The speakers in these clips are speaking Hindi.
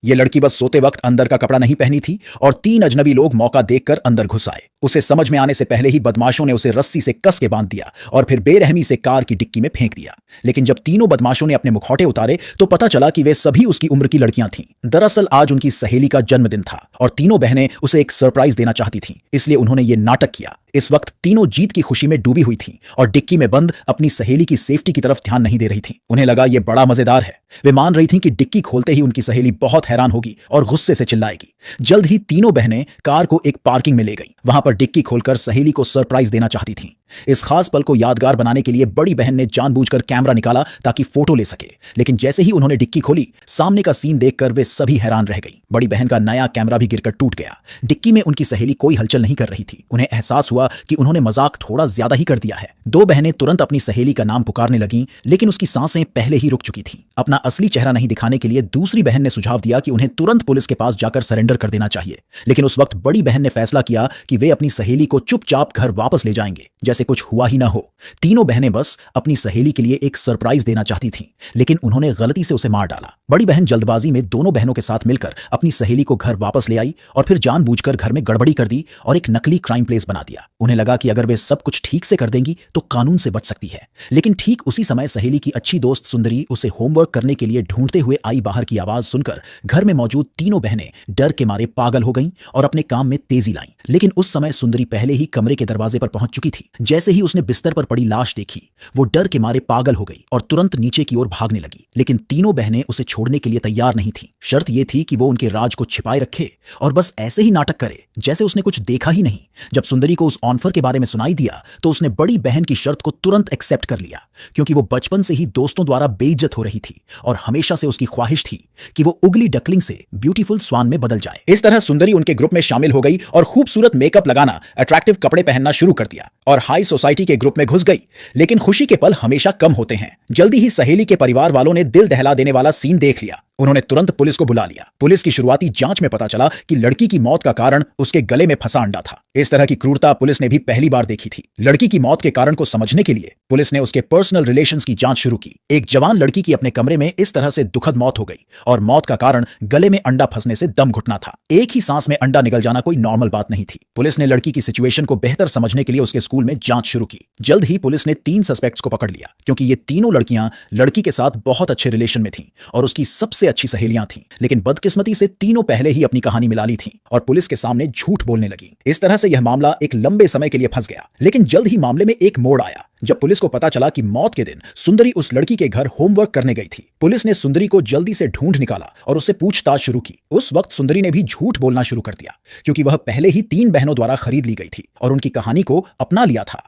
ये लड़की बस सोते वक्त अंदर का कपड़ा नहीं पहनी थी और 3 अजनबी लोग मौका देखकर अंदर घुस आए। उसे समझ में आने से पहले ही बदमाशों ने उसे रस्सी से कस के बांध दिया और फिर बेरहमी से कार की डिक्की में फेंक दिया। लेकिन जब तीनों बदमाशों ने अपने मुखौटे उतारे तो पता चला कि वे सभी उसकी उम्र की लड़कियां थीं। दरअसल आज उनकी सहेली का जन्मदिन था और तीनों बहनें उसे एक सरप्राइज देना चाहती थीं, इसलिए उन्होंने ये नाटक किया। इस वक्त तीनों जीत की खुशी में डूबी हुई थीं और डिक्की में बंद अपनी सहेली की सेफ्टी की तरफ ध्यान नहीं दे रही थीं। उन्हें लगा ये बड़ा मजेदार है। वे मान रही थीं कि डिक्की खोलते ही उनकी सहेली बहुत हैरान होगी और गुस्से से चिल्लाएगी। जल्द ही तीनों बहनें कार को एक पार्किंग में ले गईं। वहां पर डिक्की खोलकर सहेली को सरप्राइज देना चाहती थीं। इस खास पल को यादगार बनाने के लिए बड़ी बहन ने जानबूझकर कैमरा निकाला ताकि फोटो ले सके। लेकिन जैसे ही उन्होंने डिक्की खोली, सामने का सीन देखकर वे सभी हैरान रह गईं। बड़ी बहन का नया कैमरा भी गिरकर टूट गया। डिक्की में उनकी सहेली कोई हलचल नहीं कर रही थी। उन्हें एहसास हुआ कि उन्होंने मजाक थोड़ा ज्यादा ही कर दिया है। दो बहनें तुरंत अपनी सहेली का नाम पुकारने लगीं, लेकिन उसकी सांसें पहले ही रुक चुकी थीं। अपना असली चेहरा नहीं दिखाने के लिए दूसरी बहन ने सुझाव दिया कि उन्हें तुरंत पुलिस के पास जाकर सरेंडर कर देना चाहिए। लेकिन उस वक्त बड़ी बहन ने फैसला किया कि वे अपनी सहेली को चुपचाप घर वापस ले जाएंगे, जैसे कुछ हुआ ही ना हो। तीनों बहनें बस अपनी सहेली के लिए एक सरप्राइज देना चाहती थीं, लेकिन उन्होंने गलती से उसे मार डाला। बड़ी बहन जल्दबाजी में दोनों बहनों के साथ मिलकर अपनी सहेली को घर वापस ले आई और फिर जानबूझकर घर में गड़बड़ी कर दी और एक नकली क्राइम प्लेस बना दिया। उन्हें लगा कि अगर वे सब कुछ ठीक से कर देंगी तो कानून से बच सकती है। लेकिन ठीक उसी समय सहेली की अच्छी दोस्त सुंदरी उसे होमवर्क करने के लिए ढूंढते हुए आई। बाहर की आवाज सुनकर घर में मौजूद तीनों बहनें डर के मारे पागल हो गईं और अपने काम में तेजी लाईं। लेकिन उस समय सुंदरी पहले ही कमरे के दरवाजे पर पहुंच चुकी थी। जैसे ही उसने बिस्तर पर पड़ी लाश देखी, वो डर के मारे पागल हो गई और तुरंत नीचे की ओर भागने लगी। लेकिन तीनों बहनें उसे छोड़ने के लिए तैयार नहीं थीं। शर्त यह थी कि वो उनके राज को छिपाए रखे और बस ऐसे ही नाटक करे जैसे उसने कुछ देखा ही नहीं। जब सुंदरी को उस ऑफर के बारे में सुनाई दिया तो उसने बड़ी बहन की शर्त को तुरंत एक्सेप्ट कर लिया, क्योंकि वो बचपन से ही दोस्तों द्वारा बेइज्जत हो रही थी और हमेशा से उसकी ख्वाहिश थी कि वो उगली डकलिंग से ब्यूटीफुल स्वान में बदल जाए। इस तरह सुंदरी उनके ग्रुप में शामिल हो गई और खूबसूरत मेकअप लगाना, अट्रैक्टिव कपड़े पहनना शुरू कर दिया और हाई सोसाइटी के ग्रुप में घुस गई। लेकिन खुशी के पल हमेशा कम होते हैं। जल्दी ही सहेली के परिवार वालों ने दिल दहला देने वाला सीन देख लिया। उन्होंने तुरंत पुलिस को बुला लिया। पुलिस की शुरुआती जांच में पता चला कि लड़की की मौत का कारण उसके गले में फंसा अंडा था। इस तरह की क्रूरता पुलिस ने भी पहली बार देखी थी। लड़की की मौत के कारण को समझने के लिए पुलिस ने उसके पर्सनल रिलेशंस की जांच शुरू की। एक जवान लड़की की अपने कमरे में इस तरह से दुखद मौत हो गई और मौत का कारण गले में अंडा फंसने से दम घुटना था। एक ही सांस में अंडा निकल जाना कोई नॉर्मल बात नहीं थी। पुलिस ने लड़की की सिचुएशन को बेहतर समझने के लिए उसके स्कूल में जांच शुरू की। जल्द ही पुलिस ने 3 सस्पेक्ट्स को पकड़ लिया, क्योंकि ये तीनों लड़कियां लड़की के साथ बहुत अच्छे रिलेशन में थीं और उसकी सबसे अच्छी सहेलियां थीं। लेकिन बदकिस्मती से तीनों पहले ही अपनी कहानी मिला ली थीं और पुलिस के सामने झूठ बोलने लगी। इस तरह से यह मामला एक लंबे समय के लिए फंस गया। लेकिन जल्द ही मामले में एक मोड़ आया जब पुलिस को पता चला कि मौत के दिन सुंदरी उस लड़की के घर होमवर्क करने गई थी। पुलिस ने सुंदरी को जल्दी से ढूंढ निकाला और उससे पूछताछ शुरू की। उस वक्त सुंदरी ने भी झूठ बोलना शुरू कर दिया, क्योंकि वह पहले ही 3 बहनों द्वारा खरीद ली गई थी और उनकी कहानी को अपना लिया था।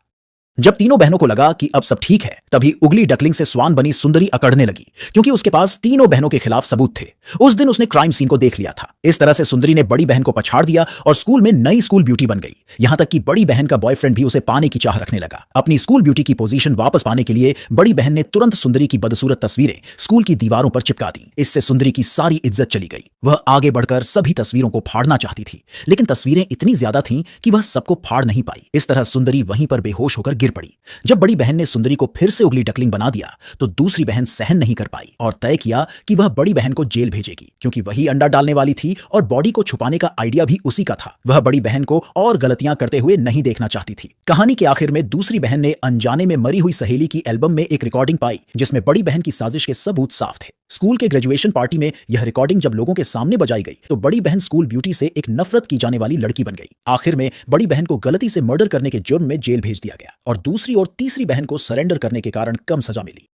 जब तीनों बहनों को लगा कि अब सब ठीक है, तभी उगली डकलिंग से स्वान बनी सुंदरी अकड़ने लगी, क्योंकि उसके पास तीनों बहनों के खिलाफ सबूत थे। उस दिन उसने क्राइम सीन को देख लिया था। इस तरह से सुंदरी ने बड़ी बहन को पछाड़ दिया और स्कूल में नई स्कूल ब्यूटी बन गई। यहां तक कि बड़ी बहन का बॉयफ्रेंड भी उसे पाने की चाह रखने लगा। अपनी स्कूल ब्यूटी की पोजीशन वापस पाने के लिए बड़ी बहन ने तुरंत सुंदरी की बदसूरत तस्वीरें स्कूल की दीवारों पर चिपका दी। इससे सुंदरी की सारी इज्जत चली गई। वह आगे बढ़कर सभी तस्वीरों को फाड़ना चाहती थी, लेकिन तस्वीरें इतनी ज्यादा थीं कि वह सबको फाड़ नहीं पाई। इस तरह सुंदरी वहीं पर बेहोश होकर गिर पड़ी। जब बड़ी बहन ने सुंदरी को फिर से उगली डकलिंग बना दिया तो दूसरी बहन सहन नहीं कर पाई और तय किया कि वह बड़ी बहन को जेल भेजेगी, क्योंकि वही अंडा डालने वाली थी और बॉडी को छुपाने का आइडिया भी उसी का था। वह बड़ी बहन को और गलतियां करते हुए नहीं देखना चाहती थी। कहानी के आखिर में दूसरी बहन ने अनजाने में मरी हुई सहेली की एल्बम में एक रिकॉर्डिंग पाई, जिसमें बड़ी बहन की साजिश के सबूत साफ थे। स्कूल के ग्रेजुएशन पार्टी में यह रिकॉर्डिंग जब लोगों के सामने बजाई गई तो बड़ी बहन स्कूल ब्यूटी से एक नफरत की जाने वाली लड़की बन गई। आखिर में बड़ी बहन को गलती से मर्डर करने के जुर्म में जेल भेज दिया गया और दूसरी और तीसरी बहन को सरेंडर करने के कारण कम सजा मिली।